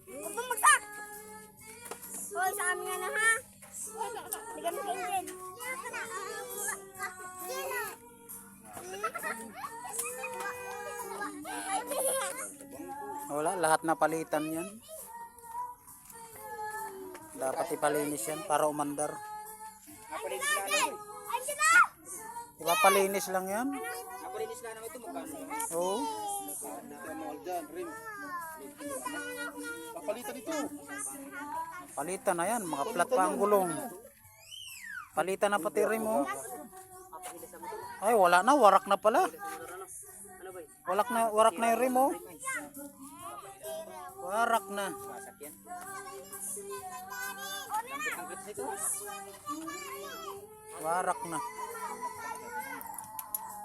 Huwag bumagsak! Hoy, sa amin nga na ha! Hindi kami kainin. Wala, lahat na palitan yan. Dapat ipalinis yan para umandar. Ipapalinis lang yan. Napalinis na naman ito, magkano? Oo. Papalitan ito. Palitan na yan, makaplat pa ang gulong. Palitan na pati rim mo. Ay, wala na, warak na pala. Warak na yung rim mo. Warak na. Warak na.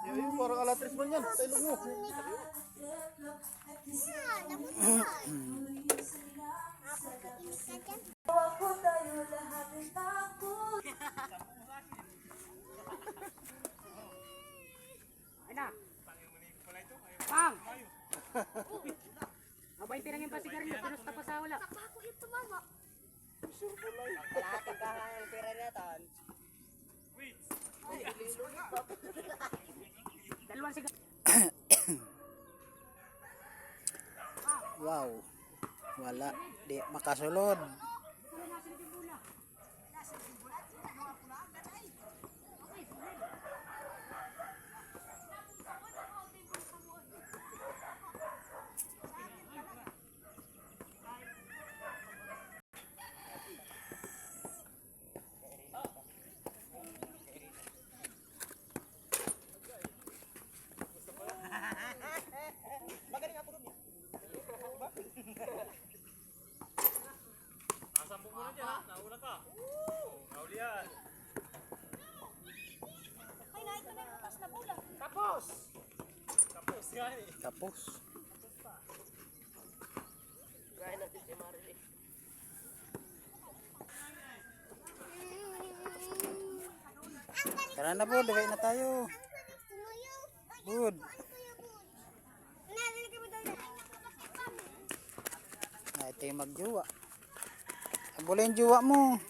Yung parang alatris man yan. Sa ilong mo. Pang! Abay tirangin pa sigarilyo, pero sa pa sa wala. Ako ito, mama. Kalahating kahan ang pera natin. Dalawang sigarilyo. Wow. Wala. Di makasulod. Tapos. Tara na po, daway na tayo. Good. Ito yung magjuwa. Abulin yung juwa mo.